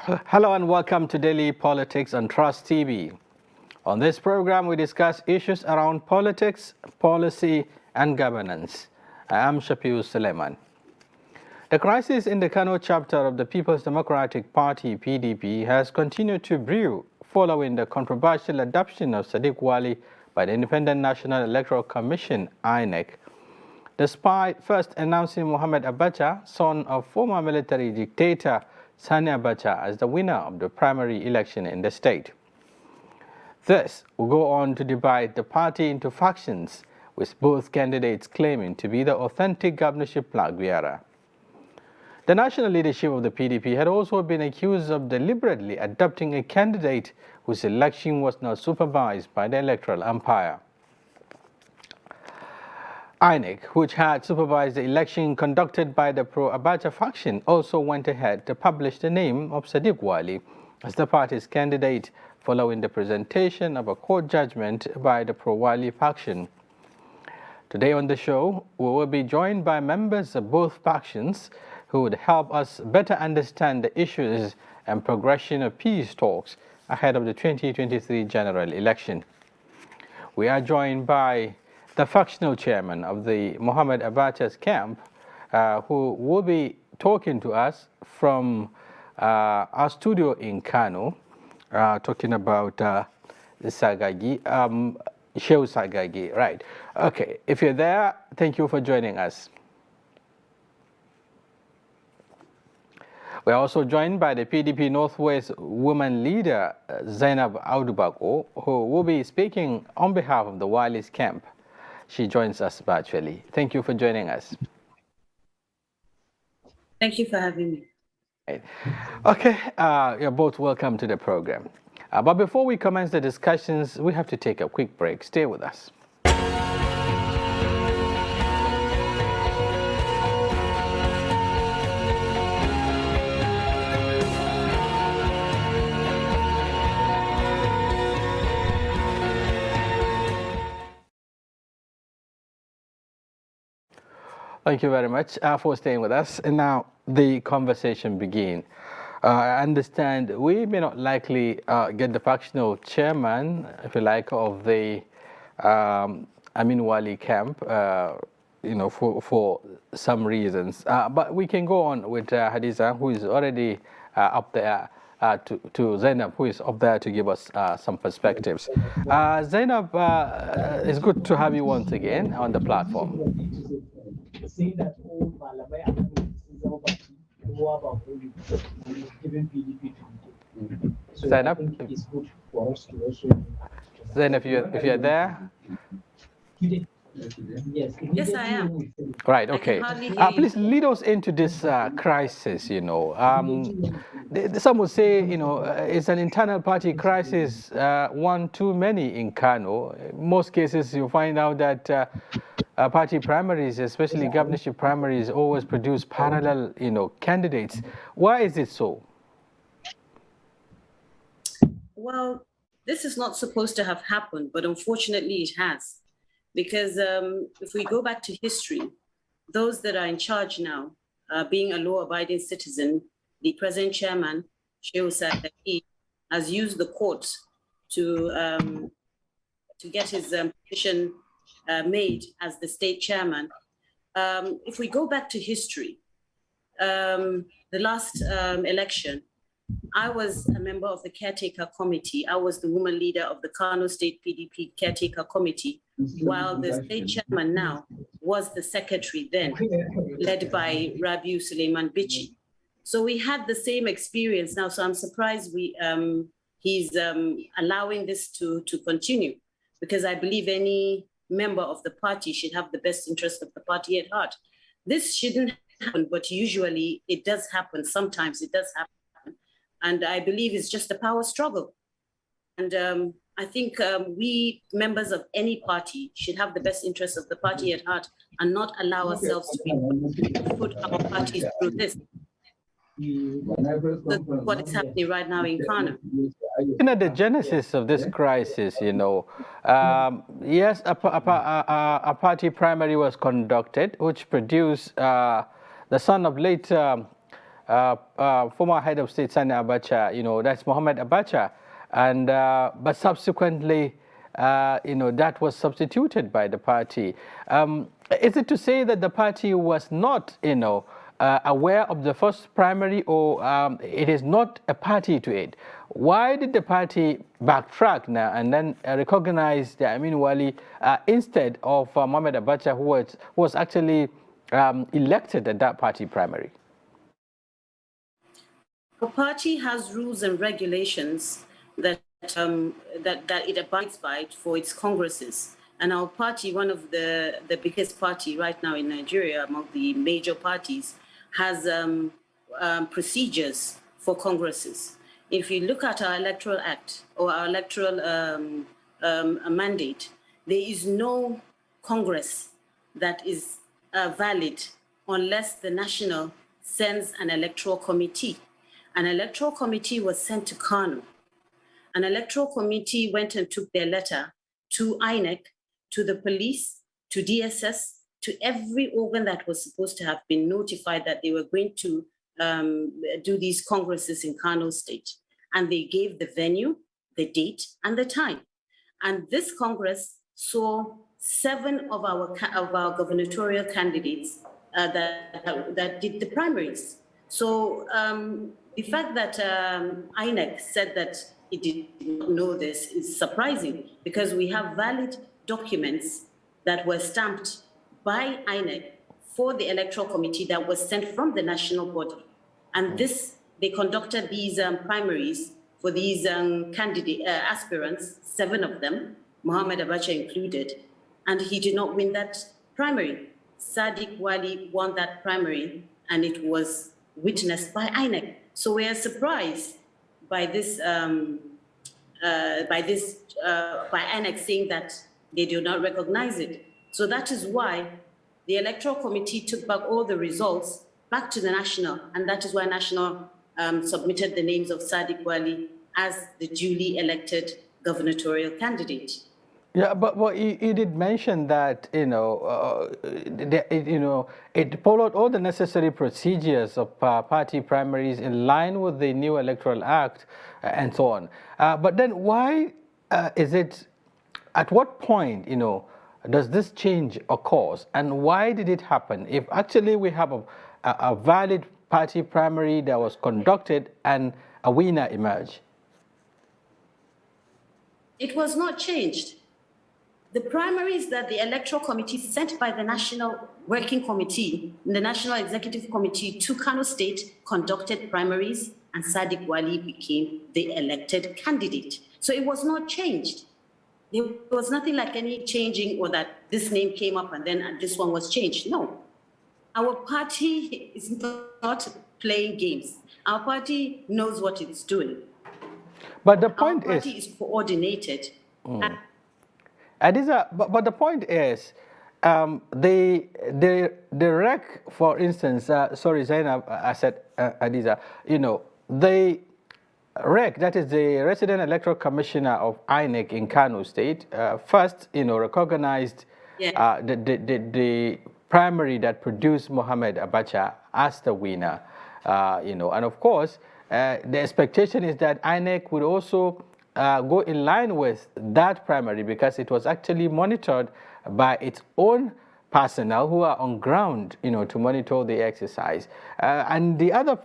Hello and welcome to Daily Politics on Trust TV. On this program, we discuss issues around politics, policy, and governance. I am Shafiu Suleiman. The crisis in the Kano chapter of the People's Democratic Party (PDP) has continued to brew following the controversial adoption of Sadiq Wali by the Independent National Electoral Commission (INEC). Despite first announcing Mohamed Abacha, son of former military dictator Sani Abacha, as the winner of the primary election in the state. This will go on to divide the party into factions, with both candidates claiming to be the authentic governorship flag bearer. The national leadership of the PDP had also been accused of deliberately adopting a candidate whose election was not supervised by the electoral umpire. INEC, which had supervised the election conducted by the pro-Abacha faction, also went ahead to publish the name of Sadiq Wali as the party's candidate following the presentation of a court judgment by the pro-Wali faction. Today on the show, we will be joined by members of both factions who would help us better understand the issues and progression of peace talks ahead of the 2023 general election. We are joined by the factional chairman of the Mohamed Abacha's camp, who will be talking to us from our studio in Kano, talking about Sagagi, Shehu Sagagi, right. Okay, if you're there, thank you for joining us. We are also joined by the PDP Northwest woman leader, Zainab Audubako, who will be speaking on behalf of the Wali's camp. She joins us virtually. Thank you for joining us. Thank you for having me. Right. Okay, you're both welcome to the program. But before we commence the discussions, we have to take a quick break. Stay with us. Thank you very much for staying with us. And now the conversation begins. I understand we may not likely get the factional chairman, if you like, of the Amin Wali camp, for some reasons. But we can go on with Hadiza, who is already up there, to Zainab, who is up there to give us some perspectives. Zainab, it's good to have you once again on the platform. Say that all Malamaya is about giving PDP to so Zainab, I think it's good for us to also. Zainab, if you're there. Yes, I am. Right, okay. Please lead us into this crisis, some would say, it's an internal party crisis, one too many in Kano. In most cases, you find out that party primaries, especially governorship primaries, always produce parallel, candidates. Why is it so? Well, this is not supposed to have happened, but unfortunately it has. Because if we go back to history, those that are in charge now, being a law-abiding citizen, the present chairman, Shehu Sagagi, has used the courts to get his position made as the state chairman. If we go back to history, the last election, I was a member of the caretaker committee. I was the woman leader of the Kano State PDP caretaker committee, while the state chairman now was the secretary then, led by Rabiu Suleiman Bichi. So we had the same experience now. So I'm surprised he's allowing this to continue, because I believe any member of the party should have the best interest of the party at heart. This shouldn't happen, but usually it does happen. Sometimes it does happen. And I believe it's just a power struggle. And I think we members of any party should have the best interests of the party at heart and not allow ourselves to put our parties through this. What is happening right now in Kano. The genesis of this crisis, yes, a party primary was conducted, which produced the son of late former head of state Sani Abacha, that's Mohamed Abacha, and but subsequently, that was substituted by the party. Is it to say that the party was not, aware of the first primary, or it is not a party to it? Why did the party backtrack now and then recognize the Amin Wali instead of Mohamed Abacha, who was actually elected at that party primary? The party has rules and regulations that it abides by for its congresses. And our party, one of the biggest party right now in Nigeria, among the major parties, has procedures for congresses. If you look at our electoral act or our electoral mandate, there is no congress that is valid unless the national sends an electoral committee. An electoral committee was sent to Kano. An electoral committee went and took their letter to INEC, to the police, to DSS, to every organ that was supposed to have been notified that they were going to do these congresses in Kano State. And they gave the venue, the date, and the time. And this Congress saw 7 of our gubernatorial candidates that did the primaries. So the fact that INEC said that it did not know this is surprising, because we have valid documents that were stamped by INEC for the electoral committee that was sent from the national body. And they conducted these primaries for these candidate aspirants, 7 of them, Mohamed Abacha included, and he did not win that primary. Sadiq Wali won that primary, and it was witnessed by INEC. So we are surprised by this, by INEC saying that they do not recognize it. So that is why the electoral committee took back all the results back to the national, and that is why national submitted the names of Sadiq Wali as the duly elected gubernatorial candidate. Yeah, but you did mention that it followed all the necessary procedures of party primaries in line with the new Electoral Act and so on. But then why is it? At what point does this change occur, and why did it happen? If actually we have a valid party primary that was conducted and a winner emerged. It was not changed. The primaries that the electoral committee sent by the National Working Committee, the National Executive Committee to Kano State conducted primaries, and Sadiq Wali became the elected candidate. So it was not changed. There was nothing like any changing, or that this name came up and then this one was changed. No. Our party is not playing games. Our party knows what it's doing. But the point Our party is coordinated. Adiza, but the point is, the REC, for instance, sorry, Zainab, I said Adiza, the REC, that is the Resident Electoral Commissioner of INEC in Kano State, first, recognized the primary that produced Mohamed Abacha as the winner, and of course, the expectation is that INEC would also go in line with that primary, because it was actually monitored by its own personnel who are on ground, to monitor the exercise. And the other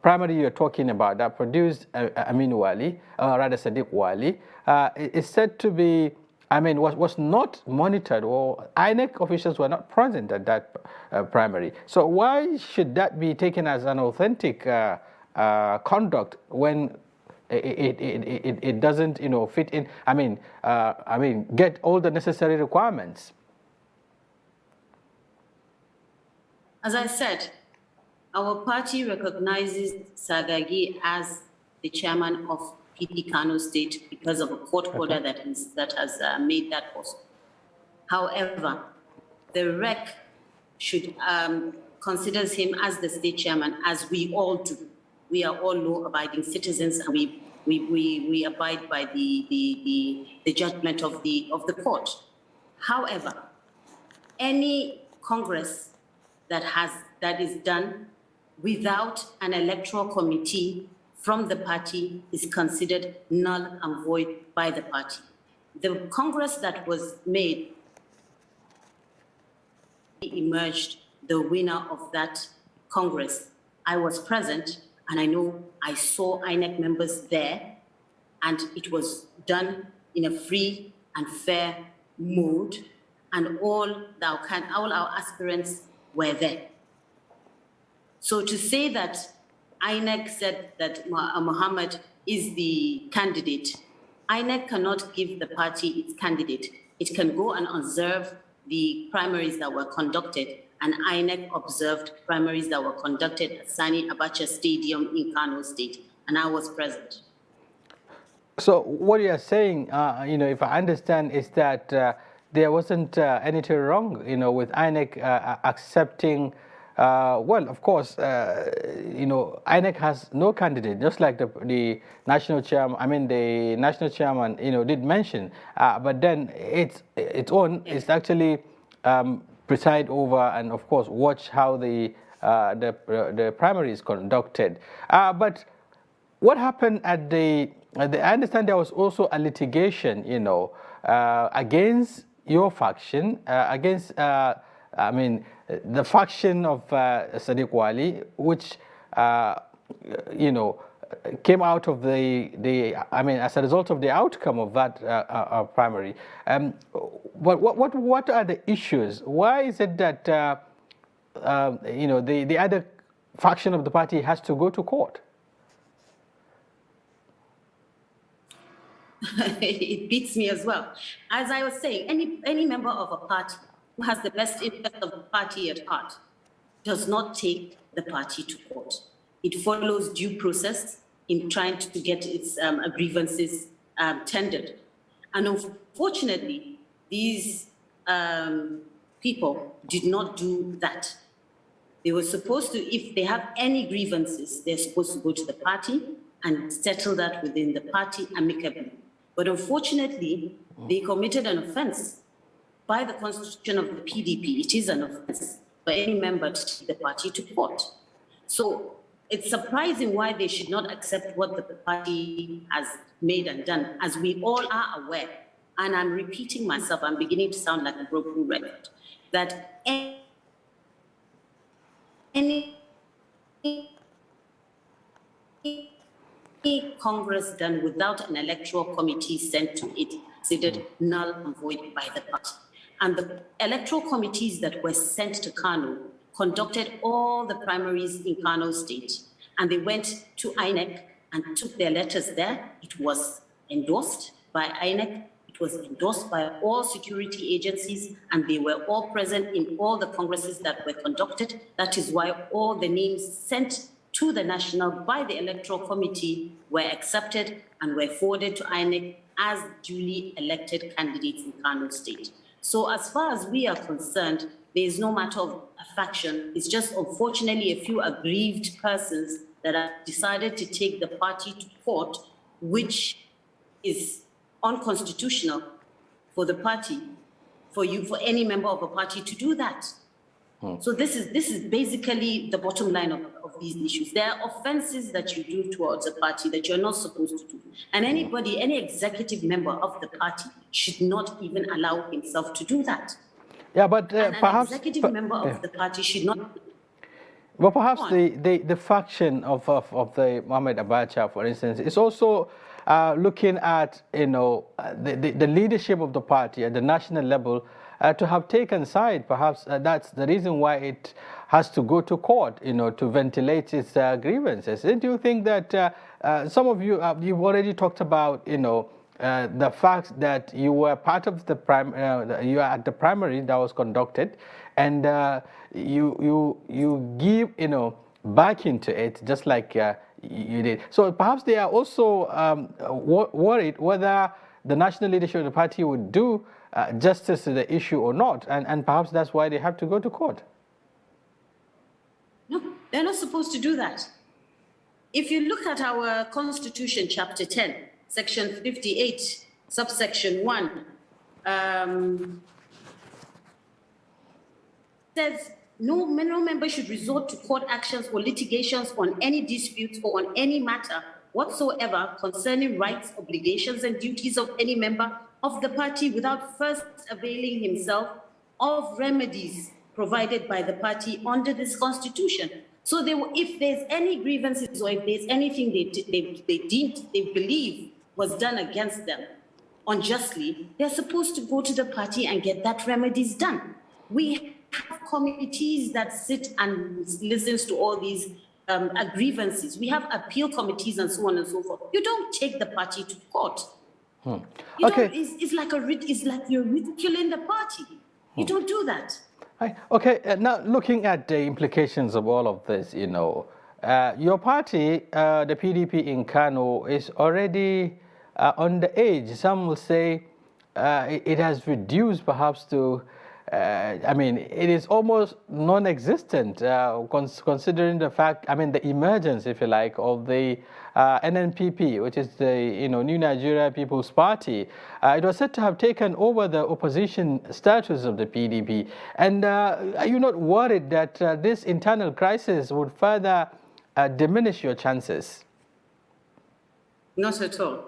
primary you're talking about that produced Amin Wali, rather Sadiq Wali, is said to be, was not monitored, or INEC officials were not present at that primary. So why should that be taken as an authentic conduct when it doesn't, fit in? Get all the necessary requirements. As I said, our party recognizes Sagagi as the chairman of PDP Kano State because of a court order that has made that possible. However, the REC should considers him as the state chairman, as we all do. We are all law-abiding citizens, and we abide by the judgment of the court. However, any Congress that is done without an electoral committee from the party is considered null and void by the party. The Congress that was made emerged the winner of that Congress. I was present, and I know I saw INEC members there, and it was done in a free and fair mode, and all our aspirants were there. So to say that INEC said that Muhammad is the candidate, INEC cannot give the party its candidate. It can go and observe the primaries that were conducted, and INEC observed primaries that were conducted at Sani Abacha Stadium in Kano State, and I was present. So what you are saying, if I understand, is that there wasn't anything wrong, with INEC accepting. Well, of course, INEC has no candidate, just like the national chairman. I mean, the national chairman, did mention. But then its own is actually preside over and, of course, watch how the primary is conducted. But what happened at the? I understand there was also a litigation, against your faction, against, the faction of Sadiq Wali, which, came out of as a result of the outcome of that primary. But what are the issues? Why is it that, the other faction of the party has to go to court? It beats me as well. As I was saying, any member of a party who has the best interest of the party at heart does not take the party to court. It follows due process in trying to get its grievances tendered. And unfortunately, these people did not do that. They were supposed to, if they have any grievances, they're supposed to go to the party and settle that within the party amicably. But unfortunately, they committed an offense by the constitution of the PDP. It is an offense for any member to take the party to court. So it's surprising why they should not accept what the party has made and done, as we all are aware. And I'm repeating myself, I'm beginning to sound like a broken record, that any Congress done without an electoral committee sent to it considered null and void by the party. And the electoral committees that were sent to Kano conducted all the primaries in Kano State. And they went to INEC and took their letters there. It was endorsed by INEC. It was endorsed by all security agencies, and they were all present in all the congresses that were conducted. That is why all the names sent to the national by the electoral committee were accepted and were forwarded to INEC as duly elected candidates in Kano State. So as far as we are concerned, there is no matter of a faction. It's just unfortunately a few aggrieved persons that have decided to take the party to court, which is unconstitutional for the party, for any member of a party to do that. So this is basically the bottom line of these issues. There are offenses that you do towards a party that you're not supposed to do. And any executive member of the party should not even allow himself to do that. Yeah, but perhaps an executive member of the party should not. Well, perhaps the faction of the Mohamed Abacha, for instance, is also looking at the leadership of the party at the national level to have taken side. Perhaps that's the reason why it has to go to court, to ventilate its grievances. Do you think that some of you you've already talked about, the fact that you were part of the you are at the primary that was conducted, and you give back into it just like you did. So perhaps they are also worried whether the national leadership of the party would do justice to the issue or not, and perhaps that's why they have to go to court. No, they're not supposed to do that. If you look at our Constitution, Chapter 10, Section 58, subsection 1, says no member should resort to court actions or litigations on any disputes or on any matter whatsoever concerning rights, obligations, and duties of any member of the party without first availing himself of remedies provided by the party under this constitution. So if there's any grievances or if there's anything they believe was done against them unjustly, they're supposed to go to the party and get that remedies done. We have committees that sit and listens to all these grievances. We have appeal committees and so on and so forth. You don't take the party to court. Okay. It's like you're ridiculing the party. You don't do that. Okay, now looking at the implications of all of this, your party, the PDP in Kano, is already on the edge. Some will say it has reduced perhaps to, it is almost non-existent considering the fact, the emergence, if you like, of the NNPP, which is the New Nigeria People's Party. It was said to have taken over the opposition status of the PDP. And are you not worried that this internal crisis would further diminish your chances? Not at all.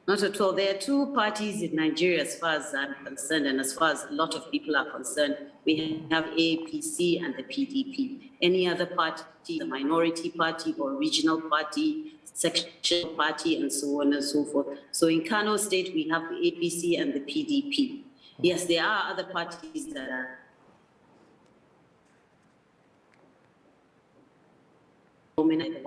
Not at all. There are two parties in Nigeria as far as I'm concerned and as far as a lot of people are concerned. We have APC and the PDP. Any other party, the minority party or regional party, sectional party, and so on and so forth. So in Kano State, we have the APC and the PDP. Yes, there are other parties that are dominant,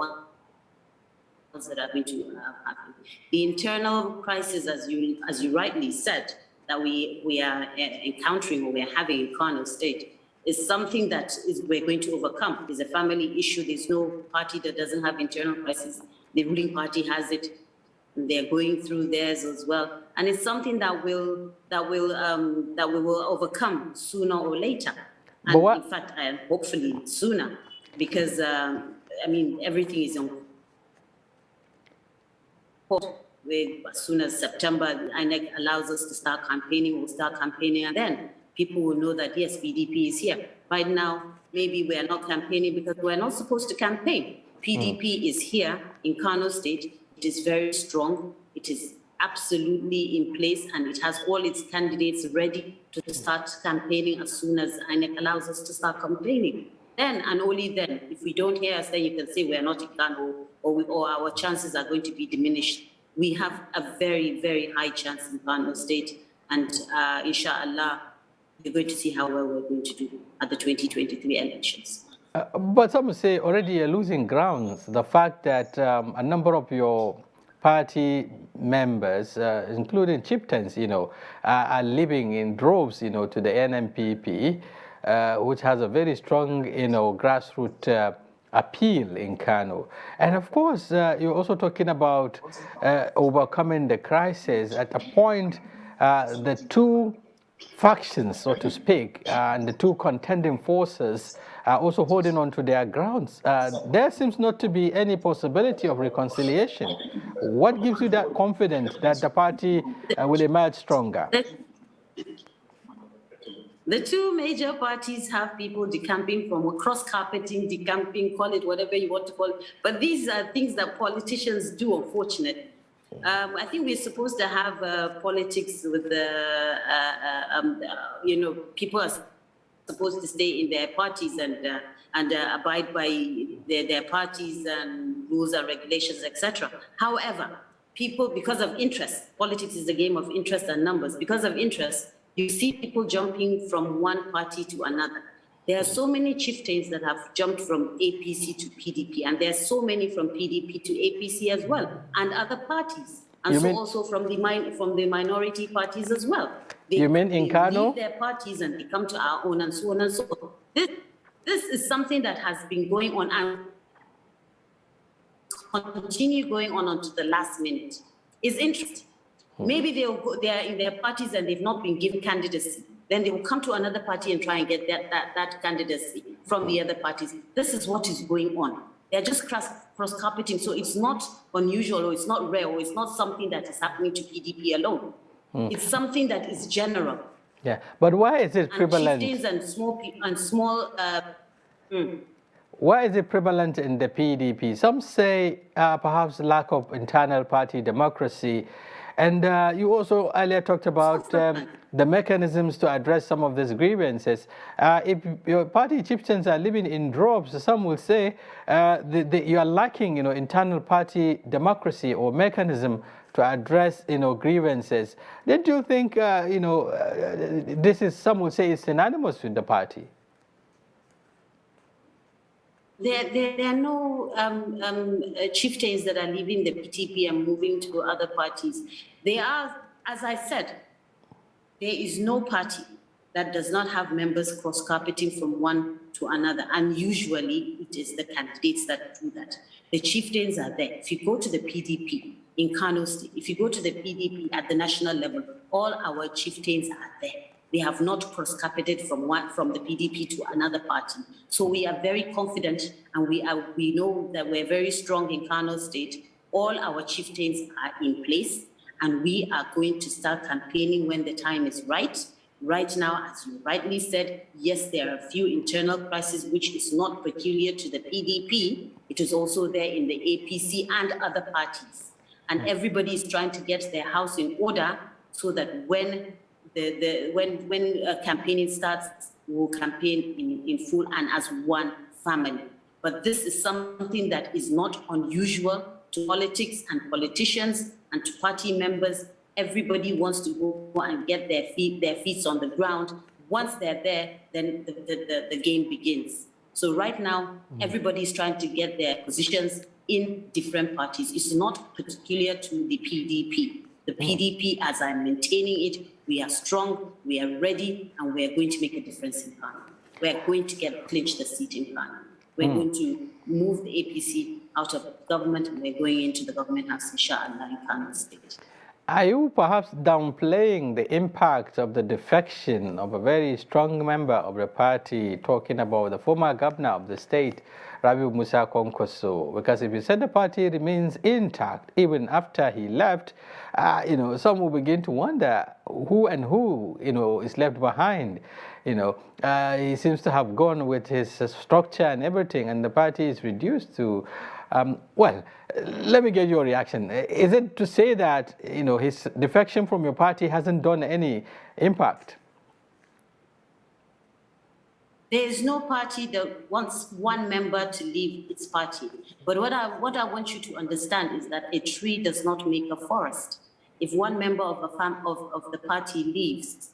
that are going to happen. The internal crisis, as you rightly said, that we are encountering or we are having in Kano State is something that we're going to overcome. It's a family issue. There's no party that doesn't have internal crisis. The ruling party has it. They're going through theirs as well, and it's something that we will overcome sooner or later. And in fact, hopefully sooner, because everything is on. As soon as September, INEC allows us to start campaigning, we'll start campaigning, and then people will know that, yes, PDP is here. Right now, maybe we are not campaigning because we're not supposed to campaign. PDP is here in Kano State. It is very strong. It is absolutely in place, and it has all its candidates ready to start campaigning as soon as INEC allows us to start campaigning. Then, and only then, if we don't hear us, then you can say we are not in Kano, or our chances are going to be diminished. We have a very, very high chance in Kano State, and inshallah, you're going to see how well we're going to do at the 2023 elections. But some say already you're losing grounds. The fact that a number of your party members, including chieftains, are living in droves, to the NNPP, which has a very strong, grassroots appeal in Kano. And of course, you're also talking about overcoming the crisis. At a point, the two factions, so to speak, and the two contending forces are also holding on to their grounds. There seems not to be any possibility of reconciliation. What gives you that confidence that the party will emerge stronger? The two major parties have people decamping from cross-carpeting, decamping, call it whatever you want to call it. But these are things that politicians do, unfortunately. I think we're supposed to have politics with the, people are supposed to stay in their parties and abide by their parties and rules and regulations, etc. However, people, because of interest, politics is a game of interest and numbers. Because of interest, you see people jumping from one party to another. There are so many chieftains that have jumped from APC to PDP, and there are so many from PDP to APC as well, and other parties, and also from the minority parties as well. They leave their parties and they come to our own, and so on and so forth. This is something that has been going on and continue going on until the last minute. It's interesting. Maybe they are in their parties and they've not been given candidacy. Then they will come to another party and try and get that candidacy from the other parties. This is what is going on. They're just cross-carpeting, so it's not unusual, or it's not rare, or it's not something that is happening to PDP alone. It's something that is general. Yeah, but why is it prevalent? And chieftains and small Mm. Why is it prevalent in the PDP? Some say perhaps lack of internal party democracy. And you also earlier talked about the mechanisms to address some of these grievances. If your party chieftains are living in droves, some will say you are lacking, internal party democracy or mechanism to address, grievances. Don't you think, this is, some would say, is synonymous with the party? There are no chieftains that are leaving the PTP and moving to other parties. They are, as I said, there is no party that does not have members cross-carpeting from one to another. And usually it is the candidates that do that. The chieftains are there. If you go to the PDP in Kano State, if you go to the PDP at the national level, all our chieftains are there. They have not cross-carpeted from the PDP to another party. So we are very confident, and we know that we're very strong in Kano State. All our chieftains are in place, and we are going to start campaigning when the time is right. Right now, as you rightly said, yes, there are a few internal crises which is not peculiar to the PDP. It is also there in the APC and other parties. And everybody is trying to get their house in order so that when campaigning starts, we'll campaign in full and as one family. But this is something that is not unusual to politics and politicians and to party members. Everybody wants to go and get their feet on the ground. Once they're there, then the game begins. So right now, everybody is trying to get their positions in different parties. It's not peculiar to the PDP. The PDP, as I'm maintaining it, we are strong, we are ready, and we are going to make a difference in Kano. We are going to clinch the seat in Kano. We're going to move the APC out of government, and we're going into the government house, inshallah, in Kano State. Are you perhaps downplaying the impact of the defection of a very strong member of the party, talking about the former governor of the state, Rabiu Musa Kwankwaso? Because if you said the party remains intact even after he left, some will begin to wonder who is left behind. He seems to have gone with his structure and everything, and the party is reduced to. Well, let me get your reaction. Is it to say that his defection from your party hasn't done any impact? There is no party that wants one member to leave its party. But what I want you to understand is that a tree does not make a forest. If one member of the party leaves,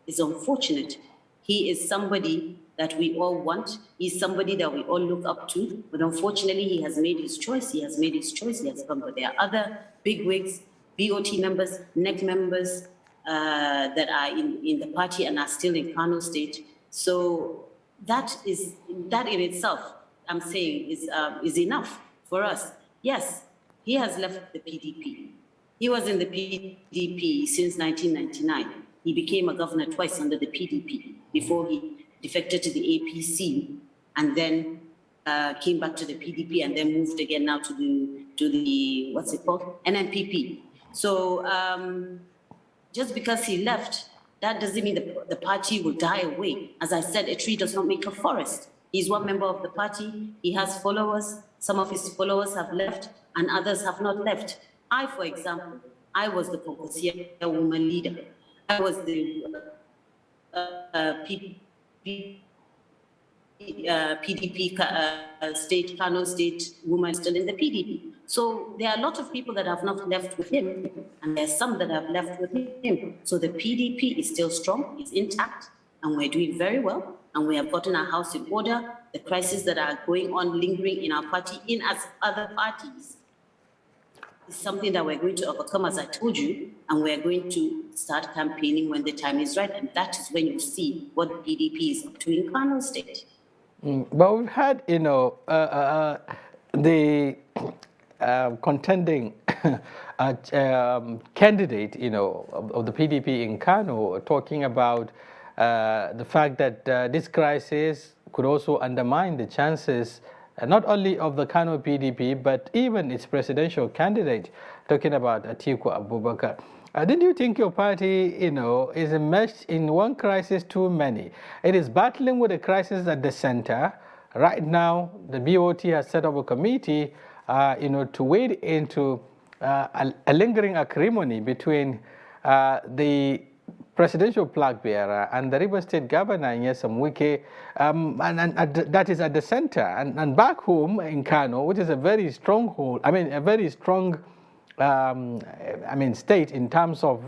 it's unfortunate. He is somebody that we all want. He's somebody that we all look up to. But unfortunately, he has made his choice. He has come. But there are other bigwigs, BOT members, NEC members that are in the party and are still in Kano State. So that in itself, I'm saying, is enough for us. Yes, he has left the PDP. He was in the PDP since 1999. He became a governor twice under the PDP before he defected to the APC and then came back to the PDP and then moved again now to the what's it called? NMPP. So just because he left, that doesn't mean the party will die away. As I said, a tree does not make a forest. He's one member of the party. He has followers. Some of his followers have left and others have not left. I, for example, I was the Kokosia woman leader. I was the PDP state, Kano State woman still in the PDP. So there are a lot of people that have not left with him, and there's some that have left with him. So the PDP is still strong, it's intact, and we're doing very well, and we have gotten our house in order. The crises that are going on, lingering in our party, in as other parties, is something that we're going to overcome, as I told you, and we're going to start campaigning when the time is right, and that is when you see what the PDP is up to in Kano State. But we've had, the contending candidate, of the PDP in Kano talking about the fact that this crisis could also undermine the chances not only of the Kano PDP, but even its presidential candidate, talking about Atiku Abubakar. Didn't you think your party, is enmeshed in one crisis too many? It is battling with a crisis at the center, right now, the BOT has set up a committee, to wade into a lingering acrimony between the presidential flag bearer and the River State governor, Nyesom Wike, and that is at the center. And back home in Kano, which is a very stronghold, a very strong, state in terms of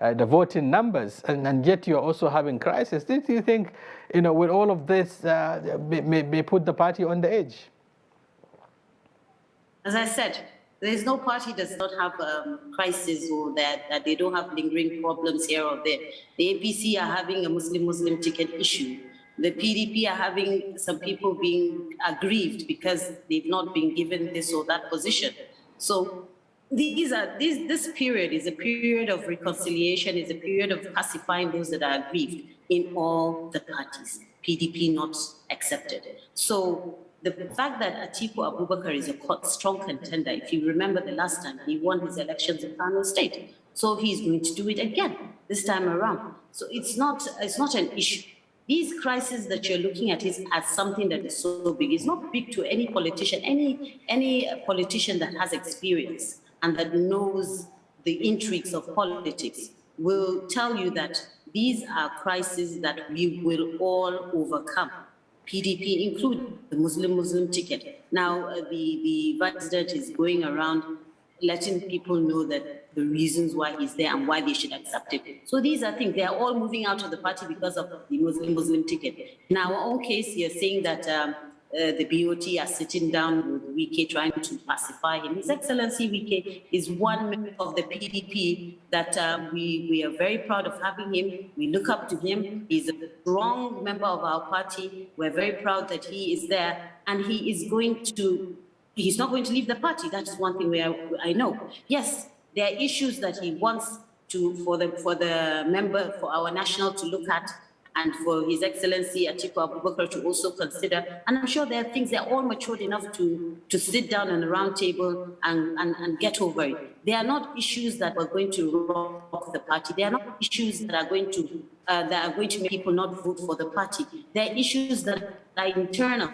the voting numbers, and yet you're also having crisis. Do you think, with all of this, may put the party on the edge? As I said, there is no party that does not have crisis or that they don't have lingering problems here or there. The APC are having a Muslim ticket issue. The PDP are having some people being aggrieved because they've not been given this or that position. So this period is a period of reconciliation, is a period of pacifying those that are aggrieved in all the parties, PDP not accepted. So the fact that Atiku Abubakar is a strong contender, if you remember the last time, he won his elections in Kano State. So he's going to do it again this time around. So it's not an issue. These crises that you're looking at is as something that is so big. It's not big to any politician, any politician that has experience and that knows the intrigues of politics will tell you that these are crises that we will all overcome. PDP include the Muslim ticket. Now the vice president is going around letting people know that the reasons why he's there and why they should accept it. So these are things, they are all moving out of the party because of the Muslim ticket. In our own case, you're saying that the BOT are sitting down with Wike trying to pacify him. His Excellency Wike is one member of the PDP that we are very proud of having him. We look up to him. He's a strong member of our party. We're very proud that he is there, and he's not going to leave the party. That is one thing I know. Yes, there are issues that he wants for our national to look at, and for His Excellency Atiku Abubakar to also consider. And I'm sure there are things, they're all matured enough to sit down on a round table and get over it. They are not issues that are going to rock the party. They are not issues that are going to make people not vote for the party. They are issues that are internal,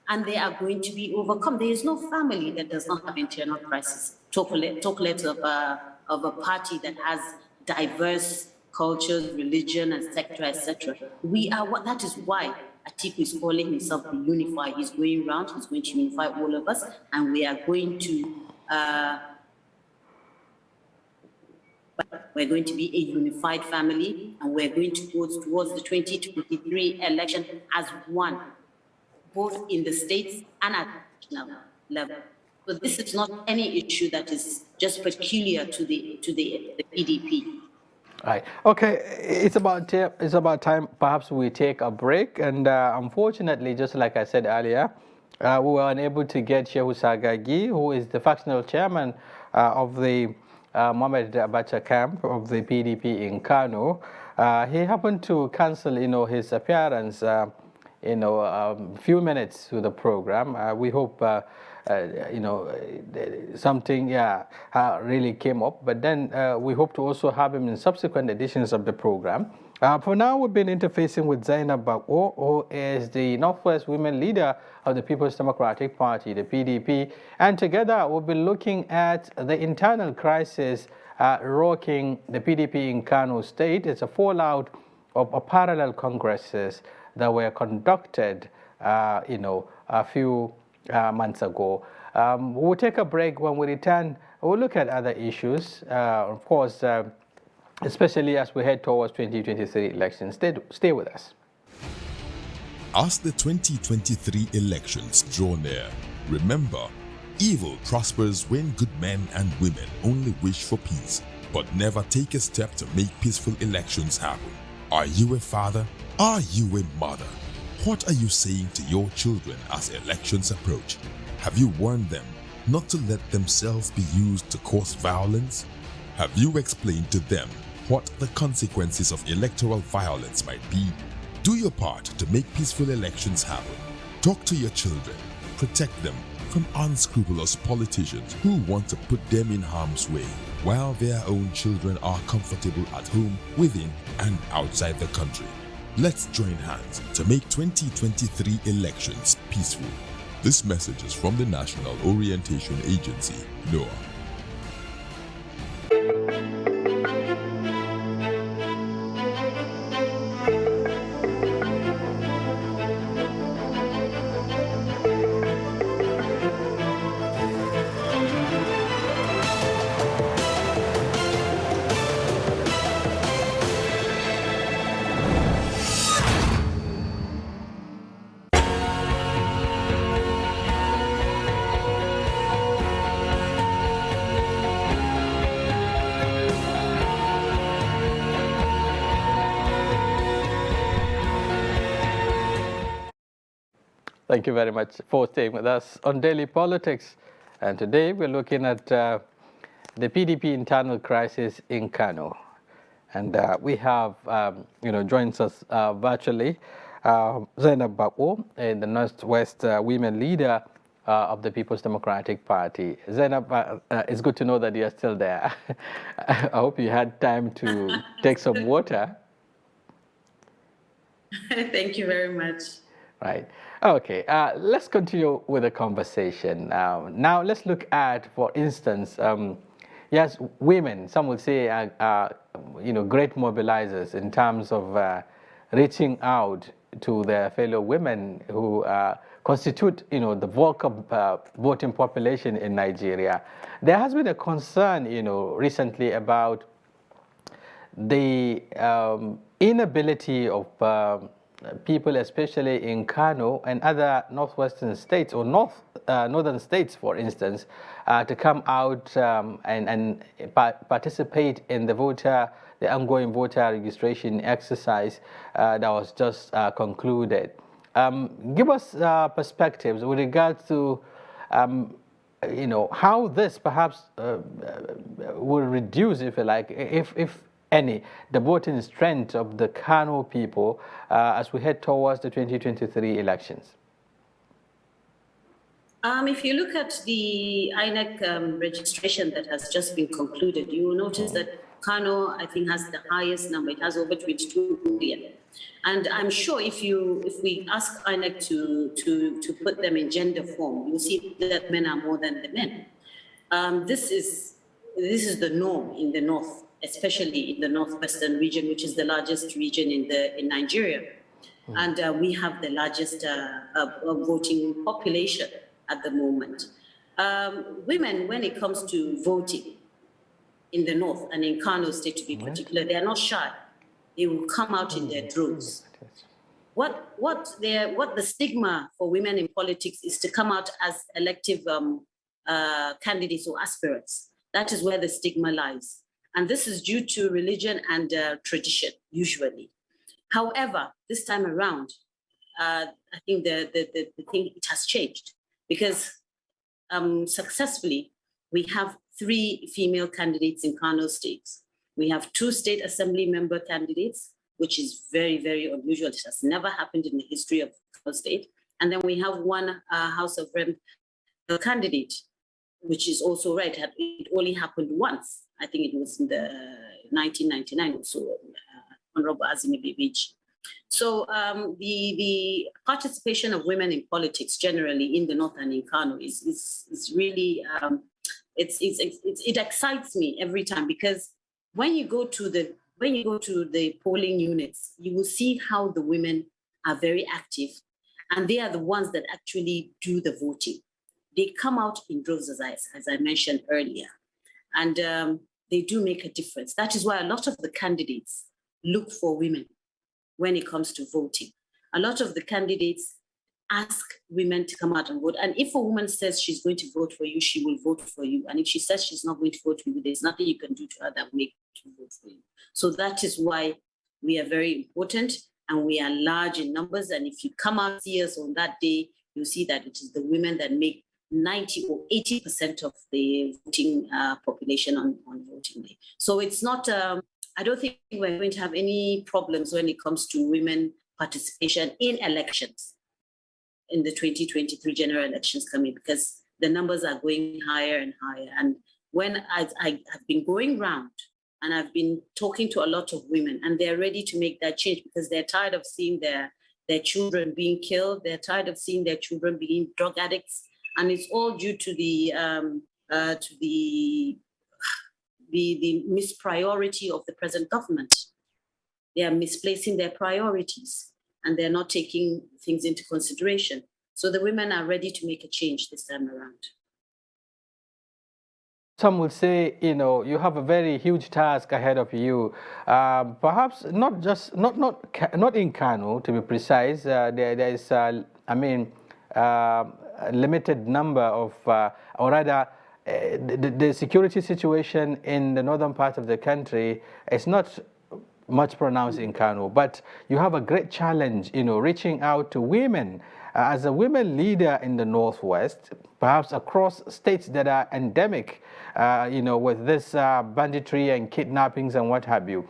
and they are going to be overcome. There is no family that does not have internal crisis. Talk less of a party that has diverse cultures, religion, etc. That is why Atiku is calling himself the unifier. He's going around, he's going to unify all of us, and we are going to be a unified family, and we're going to go towards the 2023 election as one, both in the states and at national level. So this is not any issue that is just peculiar to the PDP. Right. Okay. It's about time. Perhaps we take a break. And unfortunately, just like I said earlier, we were unable to get Shehu Sagagi, who is the factional chairman of the Mohamed Abacha camp of the PDP in Kano. He happened to cancel, his appearance, few minutes to the program. We hope. Something really came up, but then we hope to also have him in subsequent editions of the program. For now, we've been interfacing with Zainab Bako, who is the Northwest Women Leader of the People's Democratic Party, the PDP, and together we'll be looking at the internal crisis rocking the PDP in Kano State. It's a fallout of parallel congresses that were conducted, a few months ago. We'll take a break. When we return, we'll look at other issues, of course, especially as we head towards 2023 elections. Stay with us. As the 2023 elections draw near, remember, evil prospers when good men and women only wish for peace, but never take a step to make peaceful elections happen. Are you a father? Are you a mother? What are you saying to your children as elections approach? Have you warned them not to let themselves be used to cause violence? Have you explained to them what the consequences of electoral violence might be? Do your part to make peaceful elections happen. Talk to your children. Protect them from unscrupulous politicians who want to put them in harm's way, while their own children are comfortable at home, within and outside the country. Let's join hands to make 2023 elections peaceful. This message is from the National Orientation Agency, NOAA. Thank you very much for staying with us on Daily Politics. And today we're looking at the PDP internal crisis in Kano. And we have, joins us virtually, Zainab Bako, the Northwest women leader of the People's Democratic Party. Zainab, it's good to know that you're still there. I hope you had time to take some water. Thank you very much. Right. Okay. Let's continue with the conversation. Now, let's look at, for instance, yes, women. Some would say, great mobilizers in terms of reaching out to their fellow women who constitute, the bulk of voting population in Nigeria. There has been a concern, recently about the inability of people, especially in Kano and other northwestern states or northern states, for instance, to come out and participate in the ongoing voter registration exercise that was just concluded. Give us perspectives with regards to how this perhaps will reduce, if you like, if any, the voting strength of the Kano people as we head towards the 2023 elections? If you look at the INEC registration that has just been concluded, you will notice that Kano, I think, has the highest number. It has over 22 million. And I'm sure if we ask INEC to put them in gender form, you'll see that men are more than the men. This is the norm in the north, especially in the northwestern region, which is the largest region in Nigeria. And we have the largest voting population at the moment. Women, when it comes to voting in the north and in Kano State to be particular, they are not shy. They will come out in their droves. What the stigma for women in politics is to come out as elective candidates or aspirants. That is where the stigma lies. And this is due to religion and tradition, usually. However, this time around, I think the thing, it has changed because successfully, we have 3 female candidates in Kano State. We have 2 state assembly member candidates, which is very, very unusual. It has never happened in the history of Kano State. And then we have 1 House of Rep candidate, which is also right. It only happened once. I think it was in the 1999 or so, Honorable Azimi Bebeji. So the participation of women in politics generally in the north and in Kano is really it excites me every time, because when you go to the polling units, you will see how the women are very active, and they are the ones that actually do the voting. They come out in droves, as I mentioned earlier, and they do make a difference. That is why a lot of the candidates look for women when it comes to voting. A lot of the candidates ask women to come out and vote. And if a woman says she's going to vote for you, she will vote for you. And if she says she's not going to vote for you, there's nothing you can do to her that will make her vote for you. So that is why we are very important and we are large in numbers. And if you come out see us on that day, you'll see that it is the women that make 90 or 80% of the voting population on voting day. So it's not, I don't think we're going to have any problems when it comes to women participation in elections in the 2023 general elections coming, because the numbers are going higher and higher. And when I have been going round and I've been talking to a lot of women, and they're ready to make that change because they're tired of seeing their children being killed. They're tired of seeing their children being drug addicts, and it's all due to the mispriority of the present government. They are misplacing their priorities, and they're not taking things into consideration. So the women are ready to make a change this time around. Some will say, you have a very huge task ahead of you. Perhaps not in Kano, to be precise. There is, a limited number of, or rather, the security situation in the northern part of the country is not much pronounced in Kano, but you have a great challenge, reaching out to women. As a women leader in the Northwest, perhaps across states that are endemic, with this banditry and kidnappings and what have you,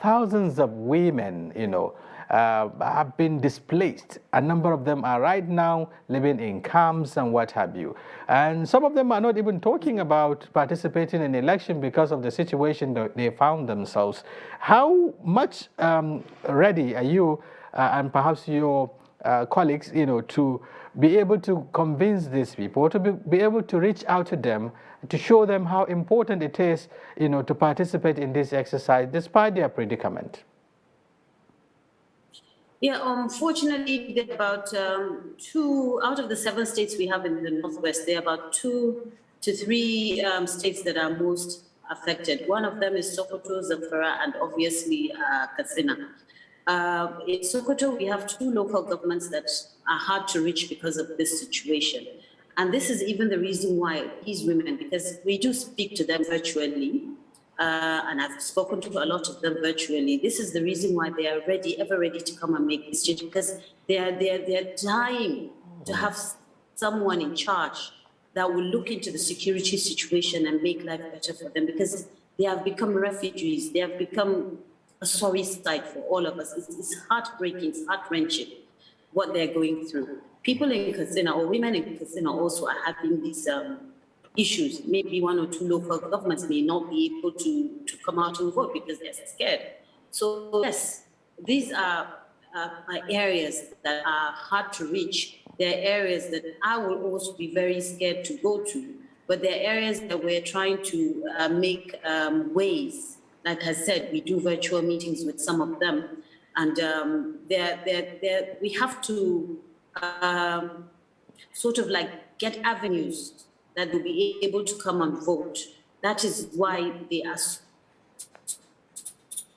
thousands of women, have been displaced. A number of them are right now living in camps and what have you. And some of them are not even talking about participating in election because of the situation that they found themselves. How much ready are you and perhaps your colleagues, to be able to convince these people, to be able to reach out to them, to show them how important it is, to participate in this exercise despite their predicament? Yeah, unfortunately, there are about 2 out of the 7 states we have in the Northwest. There are about 2 to 3 states that are most affected. One of them is Sokoto, Zamfara, and obviously Katsina. In Sokoto, we have 2 local governments that are hard to reach because of this situation. And this is even the reason why these women, because we do speak to them virtually, and I've spoken to a lot of them virtually. This is the reason why they are ever ready to come and make this change, because they're dying to have someone in charge that will look into the security situation and make life better for them, because they have become refugees. They have become a sorry sight for all of us. It's heartbreaking, it's heart-wrenching what they're going through. People in Katsina, or women in Katsina, also are having these issues. Maybe 1 or 2 local governments may not be able to come out and vote because they're scared. So yes, these are areas that are hard to reach. They're areas that I will also be very scared to go to, but they're areas that we're trying to make ways. Like I said, we do virtual meetings with some of them, and we have to sort of like get avenues that will be able to come and vote. That is why they are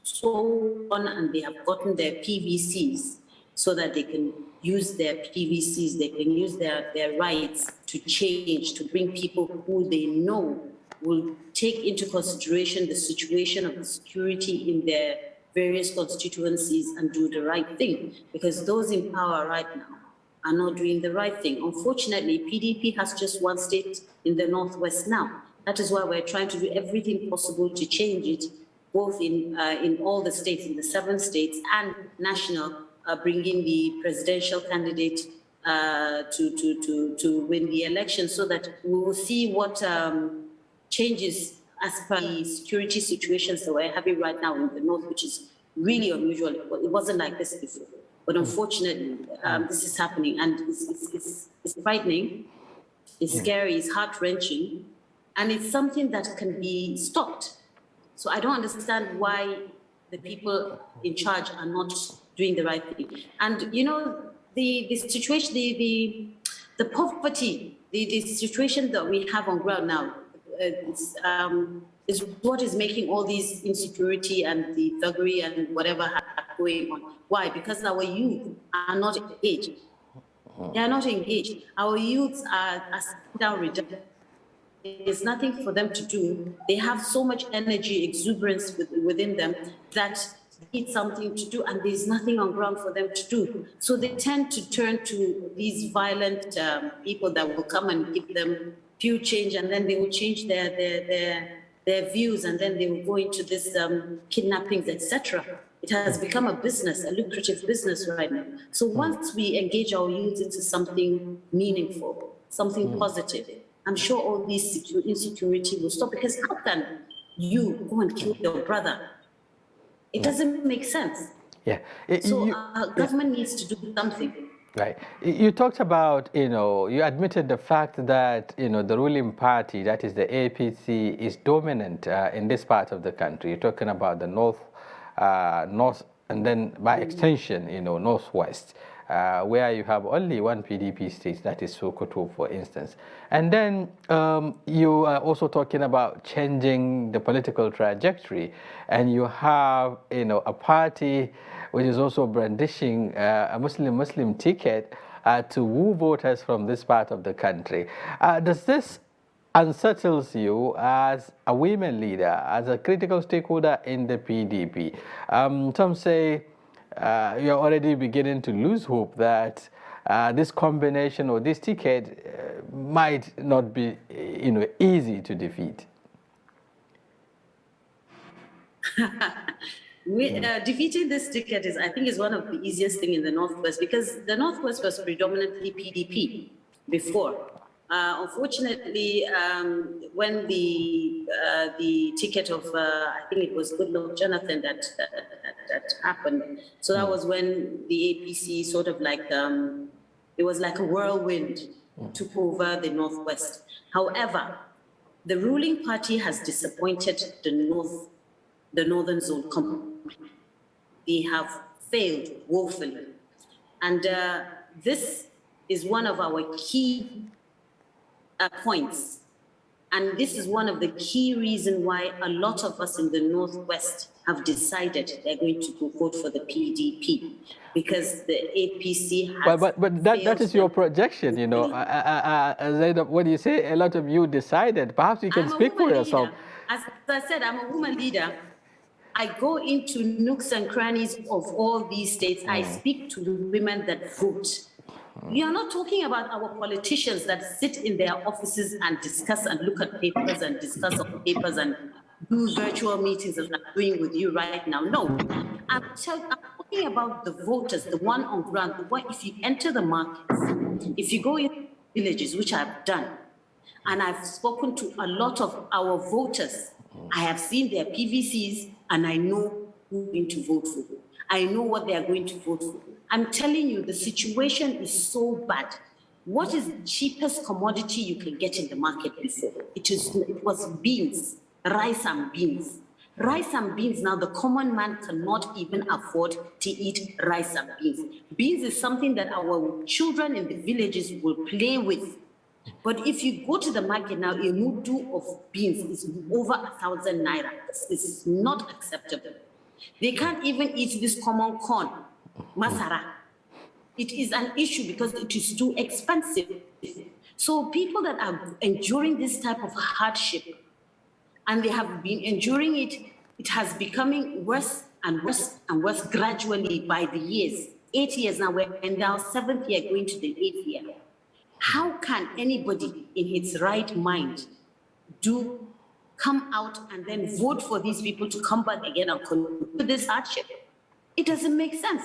so on, and they have gotten their PVCs so that they can use their PVCs, they can use their rights to change, to bring people who they know will take into consideration the situation of the security in their various constituencies and do the right thing, because those in power right now are not doing the right thing. Unfortunately, PDP has just 1 state in the Northwest now. That is why we're trying to do everything possible to change it, both in all the states, in the 7 states, and national, bringing the presidential candidate to win the election, so that we will see what changes as per the security situations that we're having right now in the North, which is really unusual. It wasn't like this before. But unfortunately, this is happening, and it's frightening, it's scary, it's heart-wrenching, and it's something that can be stopped. So I don't understand why the people in charge are not doing the right thing. And the situation, the poverty, the situation that we have on ground now, is what is making all these insecurity and the thuggery and whatever going on. Why? Because our youth are not engaged. They are not engaged. Our youths are down redundant. There's nothing for them to do. They have so much energy, exuberance within them that they need something to do, and there's nothing on ground for them to do. So they tend to turn to these violent people that will come and give them few change, and then they will change their views, and then they will go into this kidnappings, etc. It has become a business, a lucrative business right now. So once we engage our youth into something meaningful, something positive, I'm sure all these insecurity will stop, because how can you go and kill your brother. It doesn't make sense. Yeah. So government needs to do something. Right. You talked about, you admitted the fact that, the ruling party, that is the APC, is dominant in this part of the country. You're talking about the north, and then by extension, northwest, where you have only one PDP state, that is Sokoto, for instance. And then you are also talking about changing the political trajectory, and you have, a party which is also brandishing a Muslim ticket to woo voters from this part of the country. Does this unsettles you as a women leader, as a critical stakeholder in the PDP? Some say you're already beginning to lose hope that this combination or this ticket might not be, easy to defeat. Defeating this ticket I think, is one of the easiest thing in the Northwest, because the Northwest was predominantly PDP before. Unfortunately, when the ticket of, I think it was Goodluck Jonathan that happened. So that was when the APC sort of like, it was like a whirlwind took over the Northwest. However, the ruling party has disappointed the Northern Zone completely. They have failed woefully. And this is one of our key points. And this is one of the key reasons why a lot of us in the Northwest have decided they're going to go vote for the PDP, because the APC has. But that is your projection, Zainab, when you say a lot of you decided, perhaps you can speak for yourself. As I said, I'm a woman leader. I go into nooks and crannies of all these states. I speak to the women that vote. We are not talking about our politicians that sit in their offices and discuss and look at papers and discuss on papers and do virtual meetings as I'm doing with you right now. No, I'm talking about the voters, the one on ground. If you enter the markets, if you go in villages, which I've done, and I've spoken to a lot of our voters, I have seen their PVCs, and I know who's going to vote for them. I know what they are going to vote for. I'm telling you, the situation is so bad. What is the cheapest commodity you can get in the market before? It was beans, rice and beans. Rice and beans, now the common man cannot even afford to eat rice and beans. Beans is something that our children in the villages will play with. But if you go to the market now, a mudu of beans is over 1,000 naira. It's not acceptable. They can't even eat this common corn, masara. It is an issue because it is too expensive. So people that are enduring this type of hardship, and they have been enduring it, it has becoming worse and worse and worse gradually by the years. 8 years now, we're in our 7th year, going to the 8th year. How can anybody in its right mind come out and then vote for these people to come back again and continue this hardship? It doesn't make sense.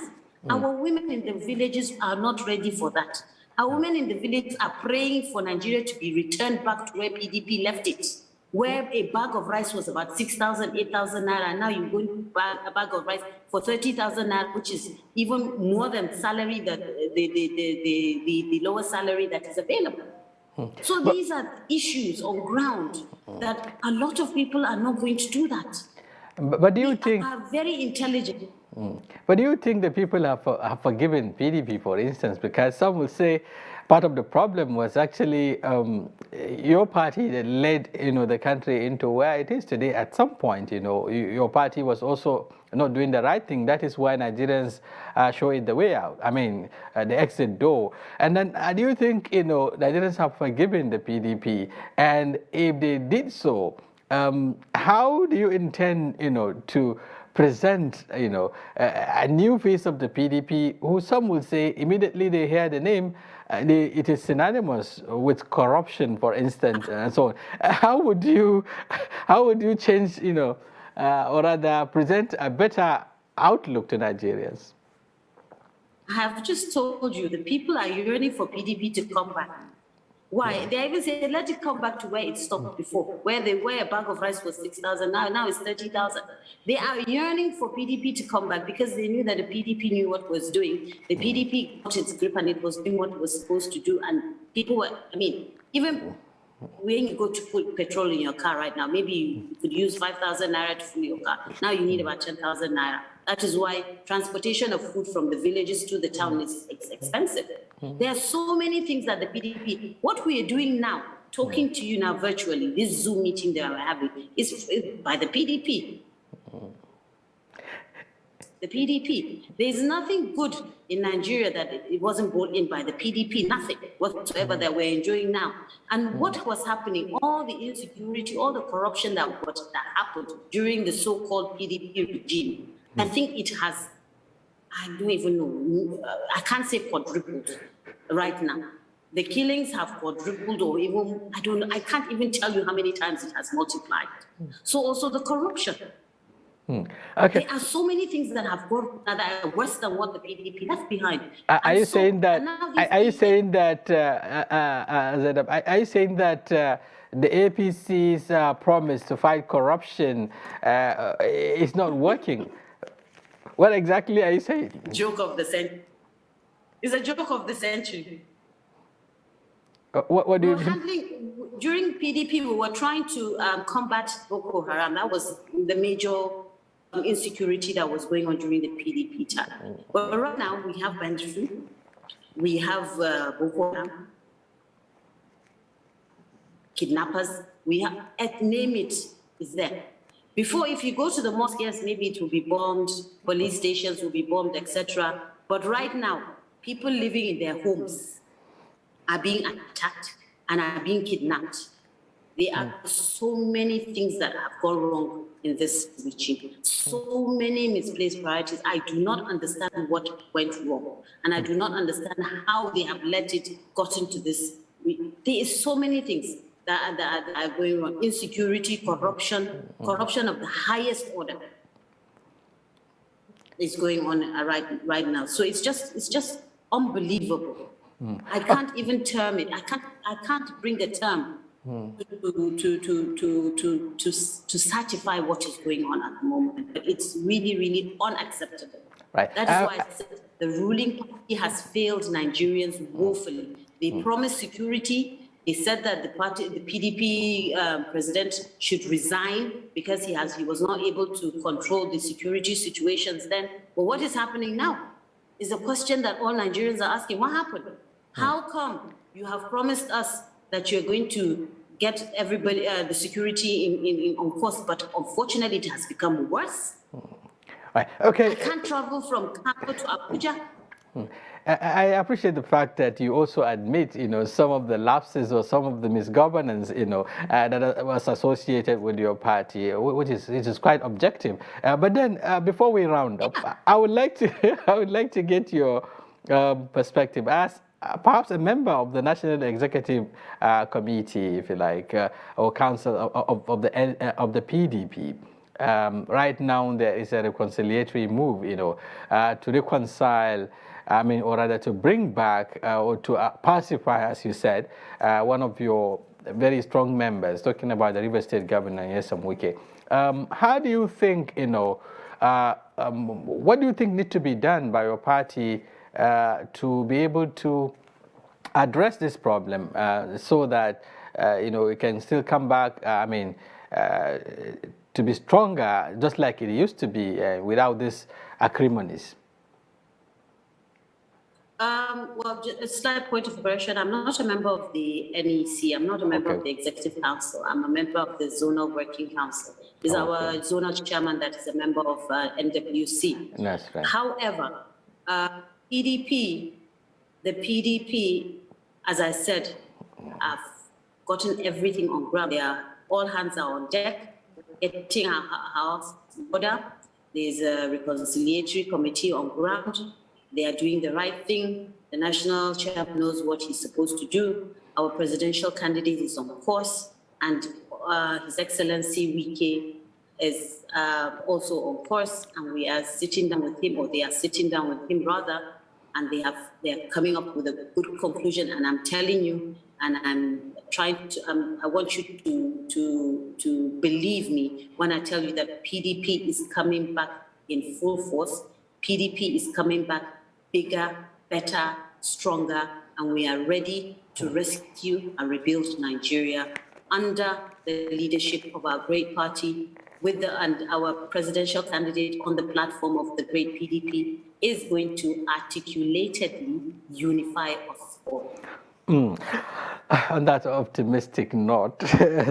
Our women in the villages are not ready for that. Our women in the villages are praying for Nigeria to be returned back to where PDP left it, where a bag of rice was about 6,000, 8,000 naira, and now you're going to buy a bag of rice for 30,000 naira, which is even more than salary that the lower salary that is available. So these are issues on ground that a lot of people are not going to do that. But do you think are very intelligent? But do you think the people have forgiven PDP, for instance? Because some will say part of the problem was actually your party that led the country into where it is today. At some point, your party was also not doing the right thing. That is why Nigerians show it the way out. I mean, the exit door. And then do you think Nigerians have forgiven the PDP? And if they did so, how do you intend to present a new face of the PDP, who some will say immediately they hear the name, it is synonymous with corruption, for instance, and so on. How would you change, or rather present a better outlook to Nigerians? I have just told you, the people are yearning for PDP to come back. Why? They even said, let it come back to where it stopped before, where a bag of rice was 6,000, now it's 30,000. They are yearning for PDP to come back because they knew that the PDP knew what it was doing. The PDP got its grip and it was doing what it was supposed to do. And people were, even when you go to put petrol in your car right now, maybe you could use 5,000 naira to fill your car. Now you need about 10,000 naira. That is why transportation of food from the villages to the town is expensive. There are so many things that the PDP, what we are doing now, talking to you now virtually, this Zoom meeting that we're having, is by the PDP. The PDP. There is nothing good in Nigeria that it wasn't brought in by the PDP, nothing whatsoever that we're enjoying now. And what was happening, all the insecurity, all the corruption that happened during the so-called PDP regime, I think it has, I don't even know, I can't say quadrupled right now. The killings have quadrupled or even, I don't know, I can't even tell you how many times it has multiplied. So also the corruption. Okay. There are so many things that have gone that are worse than what the PDP left behind. Are you saying that? Are you saying that? Are you saying that the APC's promise to fight corruption is not working? What exactly are you saying? Joke of the century. It's a joke of the century. What do you mean? During PDP, we were trying to combat Boko Haram. That was the major insecurity that was going on during the PDP time. But right now, we have banditry, we have Boko Haram, kidnappers, we have, name it, is there. Before, if you go to the mosque, yes, maybe it will be bombed, police stations will be bombed, etc. But right now, people living in their homes are being attacked and are being kidnapped. There are so many things that have gone wrong in this regime. So many misplaced priorities. I do not understand what went wrong. And I do not understand how they have let it gotten to this. There is so many things that are going on. Insecurity, corruption of the highest order is going on right now. So it's just unbelievable. I can't even term it. I can't bring a term to certify what is going on at the moment. But it's really, really unacceptable. Right. That is why I said the ruling party has failed Nigerians woefully. They promised security. They said that the PDP president should resign because he was not able to control the security situations then. But what is happening now is a question that all Nigerians are asking. What happened? How come you have promised us that you're going to get everybody, the security on course, but unfortunately it has become worse? Right. Okay. I can't travel from Kano to Abuja. I appreciate the fact that you also admit, some of the lapses or some of the misgovernance, that was associated with your party, which is quite objective. But then, before we round up, I would like to get your perspective as perhaps a member of the National Executive Committee, if you like, or Council of the PDP. Right now, there is a reconciliatory move, to reconcile. Or rather to bring back or to pacify, as you said, one of your very strong members, talking about the River State Governor, Nyesom Wike. How do you think, what do you think needs to be done by your party to be able to address this problem so that, it can still come back, to be stronger, just like it used to be, without this acrimonies? Well, just a slight point of correction. I'm not a member of the NEC. I'm not a member of the Executive Council. I'm a member of the Zonal Working Council. It's our zonal chairman that is a member of NWC. That's right. However, the PDP, as I said, have gotten everything on ground. All hands are on deck, getting our house in order. There's a reconciliatory committee on ground. They are doing the right thing. The national chairman knows what he's supposed to do. Our presidential candidate is on course, and His Excellency Wike is also on course, and we are sitting down with him, or they are sitting down with him rather, and they are coming up with a good conclusion. And I'm telling you, and I'm trying to. I want you to believe me when I tell you that PDP is coming back in full force. PDP is coming back bigger, better, stronger, and we are ready to rescue and rebuild Nigeria under the leadership of our great party, and our presidential candidate on the platform of the great PDP is going to articulatedly unify us all. On that optimistic note,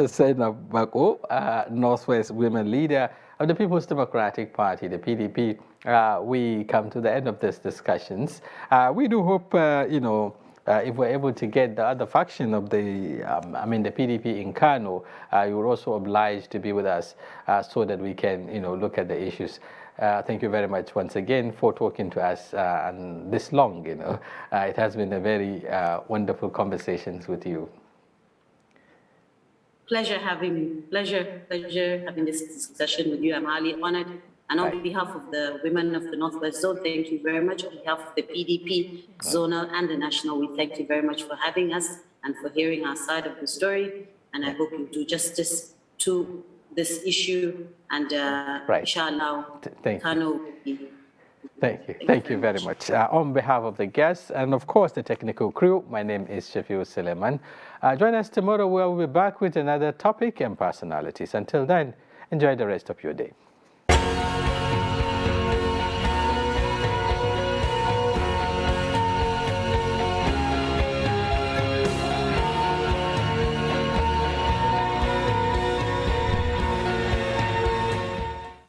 Zainab Bako, Northwest Women Leader of the People's Democratic Party, the PDP, we come to the end of these discussions. We do hope, if we're able to get the other faction of the PDP in Kano, you were also obliged to be with us so that we can, look at the issues. Thank you very much once again for talking to us and this long. It has been a very wonderful conversations with you. Pleasure having having this discussion with you. I'm highly honored. And on behalf of the women of the Northwest Zone, thank you very much. On behalf of the PDP, zonal and the national, we thank you very much for having us and for hearing our side of the story. And I hope you do justice to this issue. And inshallah, Kano. Thank you very much. On behalf of the guests and of course the technical crew, my name is Shafiu Suleiman. Join us tomorrow where we'll be back with another topic and personalities. Until then, enjoy the rest of your day.